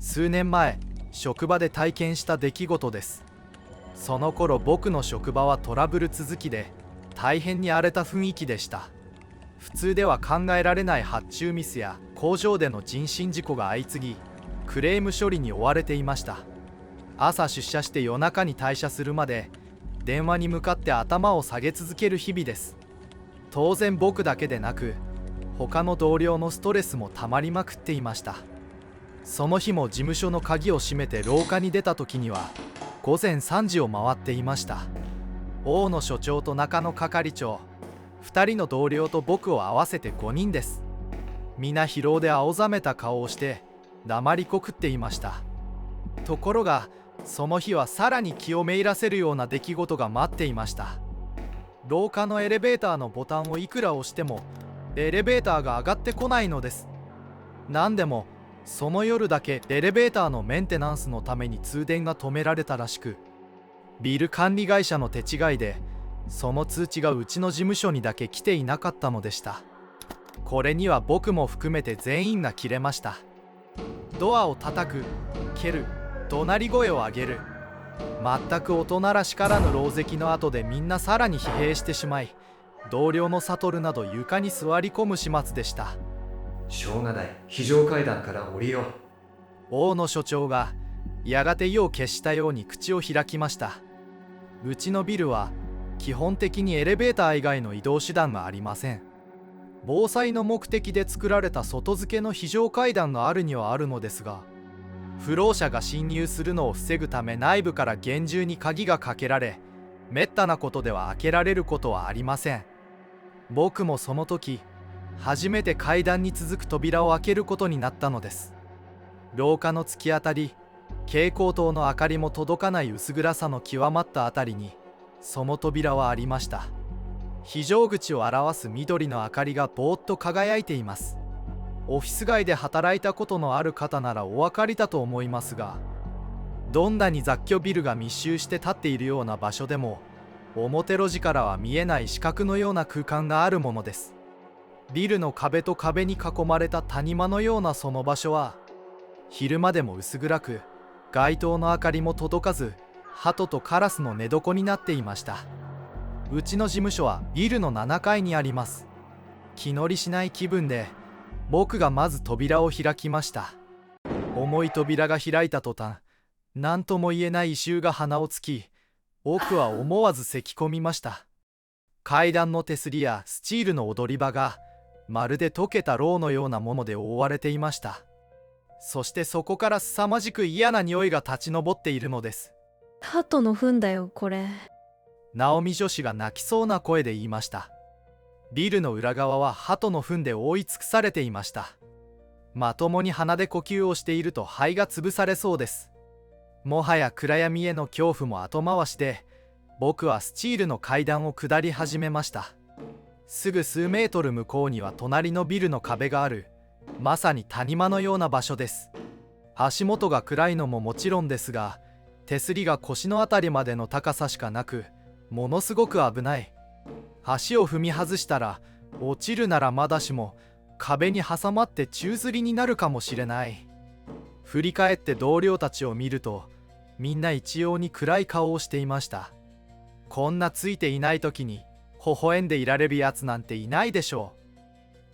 数年前職場で体験した出来事です。その頃僕の職場はトラブル続きで大変に荒れた雰囲気でした。普通では考えられない発注ミスや工場での人身事故が相次ぎ、クレーム処理に追われていました。朝出社して夜中に退社するまで電話に向かって頭を下げ続ける日々です。当然僕だけでなく他の同僚のストレスもたまりまくっていました。その日も事務所の鍵を閉めて廊下に出た時には午前3時を回っていました。大野所長と中野係長、2人の同僚と僕を合わせて5人です。皆疲労で青ざめた顔をして黙りこくっていました。ところがその日はさらに気をめいらせるような出来事が待っていました。廊下のエレベーターのボタンをいくら押してもエレベーターが上がってこないのです。なんでもその夜だけエレベーターのメンテナンスのために通電が止められたらしく、ビル管理会社の手違いでその通知がうちの事務所にだけ来ていなかったのでした。これには僕も含めて全員がキレました。ドアを叩く、蹴る、怒鳴り声を上げる。全く大人らしからぬ狼藉の後でみんなさらに疲弊してしまい、同僚の悟など床に座り込む始末でした。しょうがない、非常階段から降りよう。大野所長がやがて夜を決したように口を開きました。うちのビルは基本的にエレベーター以外の移動手段がありません。防災の目的で作られた外付けの非常階段があるにはあるのですが、不老者が侵入するのを防ぐため内部から厳重に鍵がかけられ、めったなことでは開けられることはありません。僕もその時初めて階段に続く扉を開けることになったのです。廊下の突き当たり、蛍光灯の明かりも届かない薄暗さの極まったあたりにその扉はありました。非常口を表す緑の明かりがぼーっと輝いています。オフィス街で働いたことのある方ならお分かりだと思いますが、どんなに雑居ビルが密集して立っているような場所でも表路地からは見えない死角のような空間があるものです。ビルの壁と壁に囲まれた谷間のようなその場所は昼間でも薄暗く、街灯の明かりも届かず、鳩とカラスの寝床になっていました。うちの事務所はビルの7階にあります。気乗りしない気分で僕がまず扉を開きました。重い扉が開いた途端、何とも言えない異臭が鼻をつき、僕は思わず咳き込みました。階段の手すりやスチールの踊り場がまるで溶けたろうのようなもので覆われていました。そしてそこから凄まじく嫌な匂いが立ち上っているのです。鳩の糞だよこれ。ナオミ女子が泣きそうな声で言いました。ビルの裏側は鳩の糞で覆い尽くされていました。まともに鼻で呼吸をしていると肺が潰されそうです。もはや暗闇への恐怖も後回しで、僕はスチールの階段を下り始めました。すぐ数メートル向こうには隣のビルの壁がある、まさに谷間のような場所です。足元が暗いのももちろんですが、手すりが腰のあたりまでの高さしかなく、ものすごく危ない。足を踏み外したら落ちるならまだしも壁に挟まって宙吊りになるかもしれない。振り返って同僚たちを見ると、みんな一様に暗い顔をしていました。こんなついていない時に微笑んでいられるやつなんていないでしょ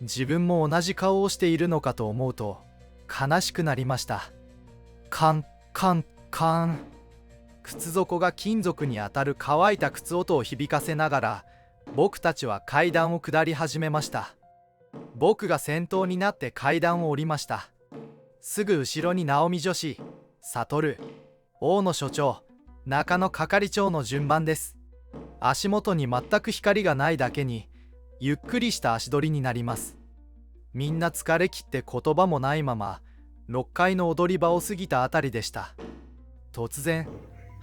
う。自分も同じ顔をしているのかと思うと悲しくなりました。カンカンカン。靴底が金属に当たる乾いた靴音を響かせながら僕たちは階段を下り始めました。僕が先頭になって階段を降りました。すぐ後ろにナオミ女子、悟、大野所長、中野係長の順番です。足元に全く光がないだけにゆっくりした足取りになります。みんな疲れ切って言葉もないまま6階の踊り場を過ぎたあたりでした。突然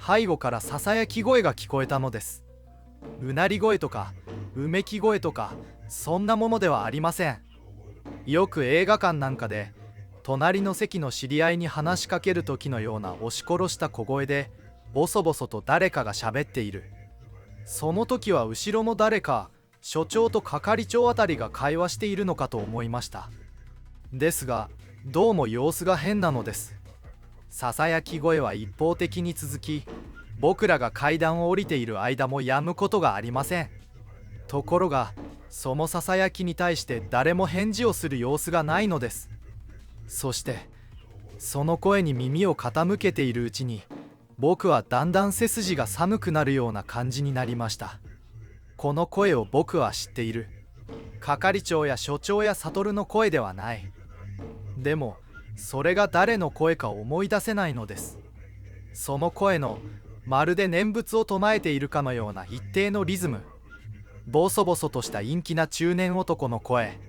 背後からささやき声が聞こえたのです。うなり声とかうめき声とかそんなものではありません。よく映画館なんかで隣の席の知り合いに話しかける時のような押し殺した小声でボソボソと誰かが喋っている。その時は後ろの誰か、所長と係長あたりが会話しているのかと思いました。ですがどうも様子が変なのです。ささやき声は一方的に続き、僕らが階段を降りている間も止むことがありません。ところがそのささやきに対して誰も返事をする様子がないのです。そしてその声に耳を傾けているうちに、僕はだんだん背筋が寒くなるような感じになりました。この声を僕は知っている。係長や所長や悟の声ではない。でもそれが誰の声か思い出せないのです。その声のまるで念仏を唱えているかのような一定のリズム、ボソボソとした陰気な中年男の声、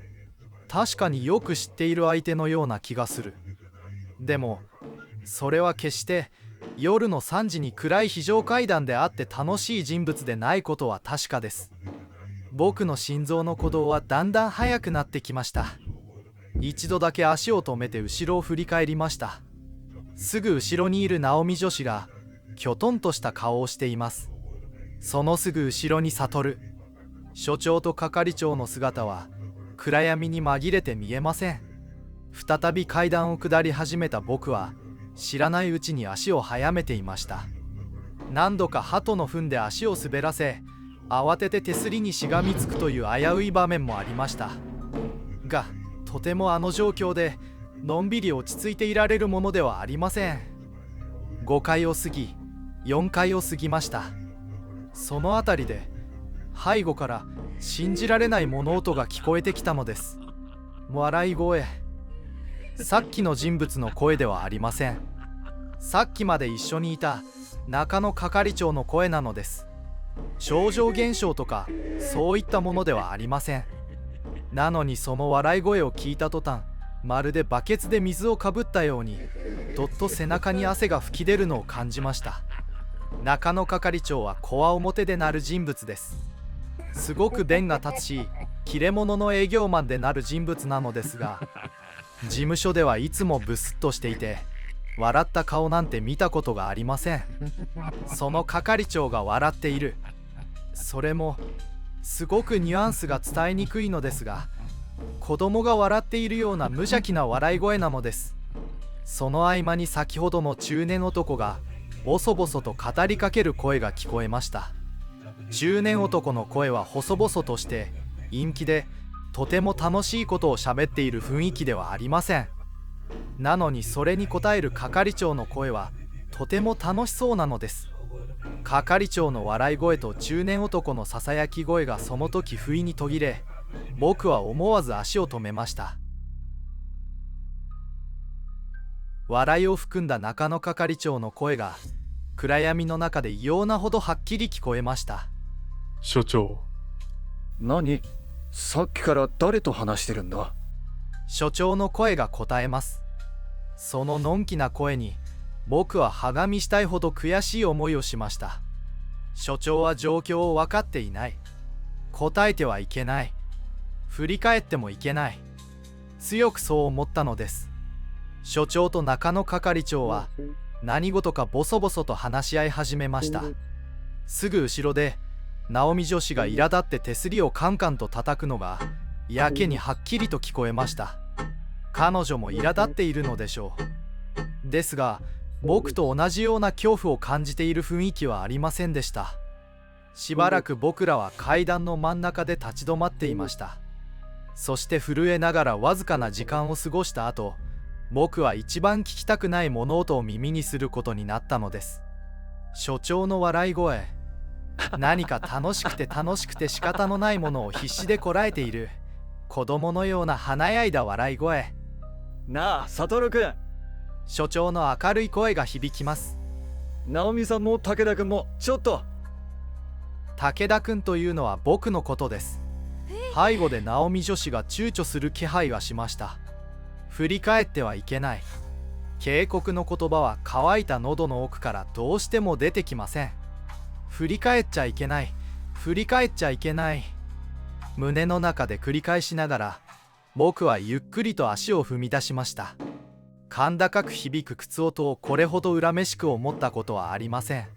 確かによく知っている相手のような気がする。でもそれは決して夜の3時に暗い非常階段であって楽しい人物でないことは確かです。僕の心臓の鼓動はだんだん速くなってきました。一度だけ足を止めて後ろを振り返りました。すぐ後ろにいるナオミ女子がきょとんとした顔をしています。そのすぐ後ろに悟、所長と係長の姿は暗闇に紛れて見えません。再び階段を下り始めた僕は知らないうちに足を速めていました。何度か鳩の糞で足を滑らせ、慌てて手すりにしがみつくという危うい場面もありました。がとてもあの状況でのんびり落ち着いていられるものではありません。5階を過ぎ4階を過ぎました。その辺りで背後から信じられない物音が聞こえてきたのです。笑い声。さっきの人物の声ではありません。さっきまで一緒にいた中野係長の声なのです。超常現象とかそういったものではありません。なのにその笑い声を聞いた途端、まるでバケツで水をかぶったようにどっと背中に汗が噴き出るのを感じました。中野係長はこわ表でなる人物です。すごく弁が立つし切れ者の営業マンでなる人物なのですが、事務所ではいつもブスッとしていて笑った顔なんて見たことがありません。その係長が笑っている、それもすごくニュアンスが伝えにくいのですが、子供が笑っているような無邪気な笑い声なのです。その合間に先ほどの中年男がボソボソと語りかける声が聞こえました。中年男の声は細々として陰気で、とても楽しいことを喋っている雰囲気ではありません。なのにそれに応える係長の声はとても楽しそうなのです。係長の笑い声と中年男のささやき声がその時不意に途切れ、僕は思わず足を止めました。笑いを含んだ中野係長の声が暗闇の中で異様なほどはっきり聞こえました。所長。何？さっきから誰と話してるんだ？所長の声が答えます。そののんきな声に僕ははがみしたいほど悔しい思いをしました。所長は状況を分かっていない。答えてはいけない。振り返ってもいけない。強くそう思ったのです。所長と中野係長は何事かボソボソと話し合い始めました。すぐ後ろで直美女子が苛立って手すりをカンカンと叩くのがやけにはっきりと聞こえました。彼女も苛立っているのでしょう。ですが僕と同じような恐怖を感じている雰囲気はありませんでした。しばらく僕らは階段の真ん中で立ち止まっていました。そして震えながらわずかな時間を過ごした後、僕は一番聞きたくない物音を耳にすることになったのです。所長の笑い声。何か楽しくて仕方のないものを必死でこらえている子供のような華やいだ笑い声。なあ、悟くん。所長の明るい声が響きます。直美さんも武田くんもちょっと。武田くんというのは僕のことです。背後で直美女子が躊躇する気配がしました。振り返ってはいけない。警告の言葉は乾いた喉の奥からどうしても出てきません。振り返っちゃいけない。振り返っちゃいけない。胸の中で繰り返しながら僕はゆっくりと足を踏み出しました。甲高く響く靴音をこれほど恨めしく思ったことはありません。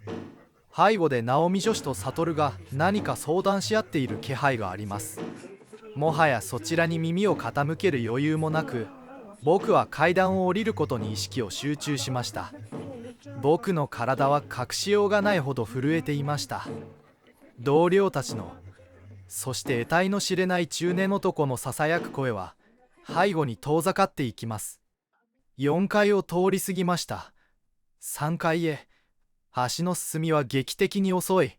背後で直美女子と悟が何か相談し合っている気配があります。もはやそちらに耳を傾ける余裕もなく、僕は階段を降りることに意識を集中しました。僕の体は隠しようがないほど震えていました。同僚たちの、そして得体の知れない中年男のささやく声は背後に遠ざかっていきます。4階を通り過ぎました。3階へ。足の進みは劇的に遅い。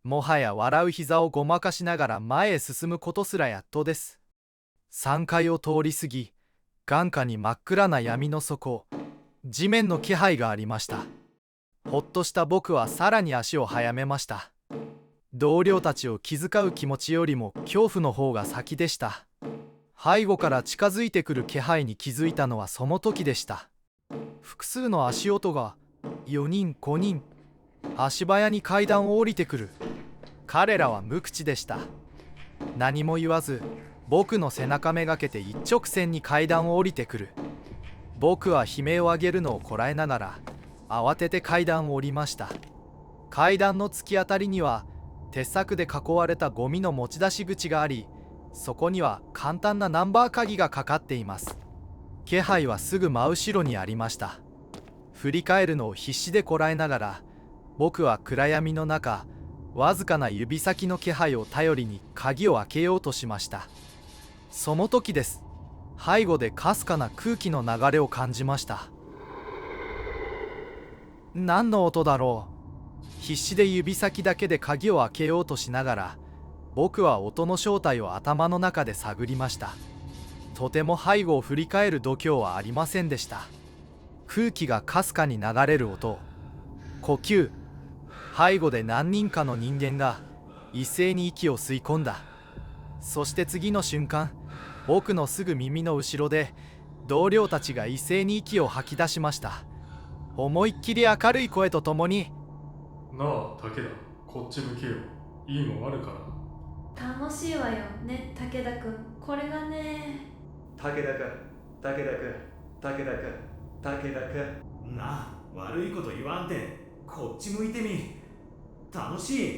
もはや笑う膝をごまかしながら前へ進むことすらやっとです。3階を通り過ぎ、眼下に真っ暗な闇の底、地面の気配がありました。ほっとした僕はさらに足を速めました。同僚たちを気遣う気持ちよりも恐怖の方が先でした。背後から近づいてくる気配に気づいたのはその時でした。複数の足音が、4人5人、足早に階段を降りてくる。彼らは無口でした。何も言わず、僕の背中めがけて一直線に階段を降りてくる。僕は悲鳴を上げるのをこらえながら慌てて階段を降りました。階段の突き当たりには鉄柵で囲われたゴミの持ち出し口があり、そこには簡単なナンバー鍵がかかっています。気配はすぐ真後ろにありました。振り返るのを必死でこらえながら、僕は暗闇の中、わずかな指先の気配を頼りに鍵を開けようとしました。その時です。背後でかすかな空気の流れを感じました。何の音だろう。必死で指先だけで鍵を開けようとしながら、僕は音の正体を頭の中で探りました。とても背後を振り返る度胸はありませんでした。空気がかすかに流れる音、呼吸、背後で何人かの人間が一斉に息を吸い込んだ。そして次の瞬間、僕のすぐ耳の後ろで同僚たちが一斉に息を吐き出しました。思いっきり明るい声とともに、なあ武田、こっち向けよ。いいもんあるから。楽しいわよね、武田くん。これがね。武田君、武田君、武田君、武田君。なあ、悪いこと言わんて、こっち向いてみ。楽しい。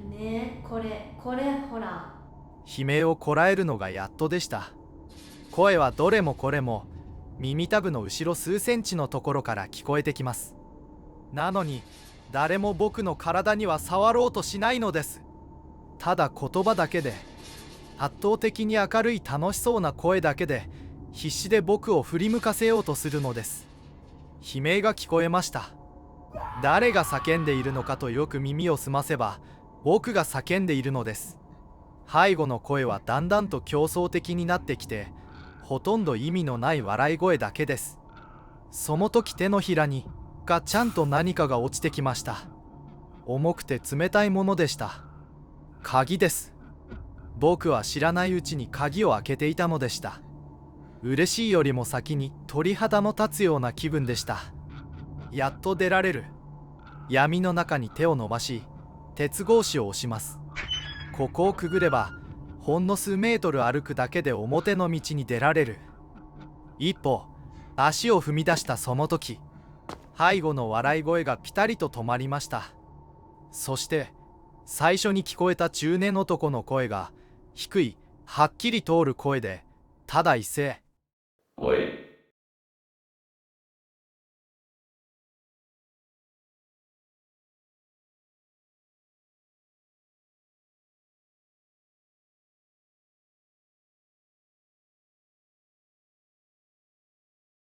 ねえ、これほら。悲鳴をこらえるのがやっとでした。声はどれもこれも耳たぶの後ろ数センチのところから聞こえてきます。なのに誰も僕の体には触ろうとしないのです。ただ言葉だけで、圧倒的に明るい楽しそうな声だけで必死で僕を振り向かせようとするのです。悲鳴が聞こえました。誰が叫んでいるのかとよく耳を澄ませば、僕が叫んでいるのです。背後の声はだんだんと競争的になってきて、ほとんど意味のない笑い声だけです。その時手のひらにガチャンと何かが落ちてきました。重くて冷たいものでした。鍵です。僕は知らないうちに鍵を開けていたのでした。嬉しいよりも先に鳥肌の立つような気分でした。やっと出られる。闇の中に手を伸ばし、鉄格子を押します。ここをくぐれば、ほんの数メートル歩くだけで表の道に出られる。一歩、足を踏み出したその時、背後の笑い声がピタリと止まりました。そして、最初に聞こえた中年男の声が、低い、はっきり通る声で、ただ一声。おい、